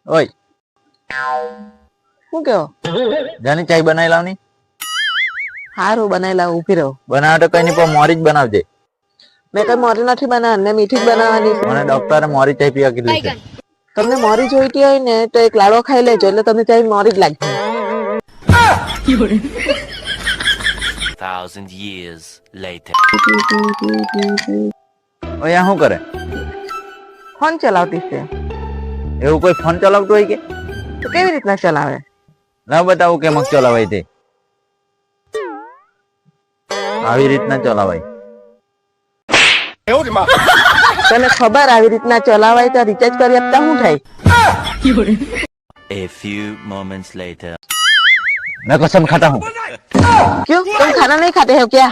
ઓય શું કેવો જાની ચાય બનાવી લાવની. હારું બનાવી લાવ ઉભી રહો. બનાવે તો કઈ નહીં પણ મોરી જ બનાવજે. મેં કઈ મોરી નથી બનાવવાની ને મીઠી જ બનાવવાની છે. મને ડોક્ટરે મોરી ચાય પીવા કીધું છે. તમને મોરી જોઈતી હોય ને તો એક લાડો ખાઈ લેજો એટલે તમને ચાય મોરી જ લાગશે. 1,000 years later. ઓય આ શું કરે? ફોન ચલાવતી છે. એવું કોઈ ફોન ચલાવતું હોય કે? તો કેવી રીતના ચલાવે? ના બતાવું કેમ ચલાવાય તે. આવી રીતના ચલાવાય. તને ખબર આવી રીતના ચલાવાય તો રિચાર્જ કરી આપતા શું થાય? A few moments later. मैं कसम खाता हूँ. क्यों तुम खाना नहीं खाते हो क्या?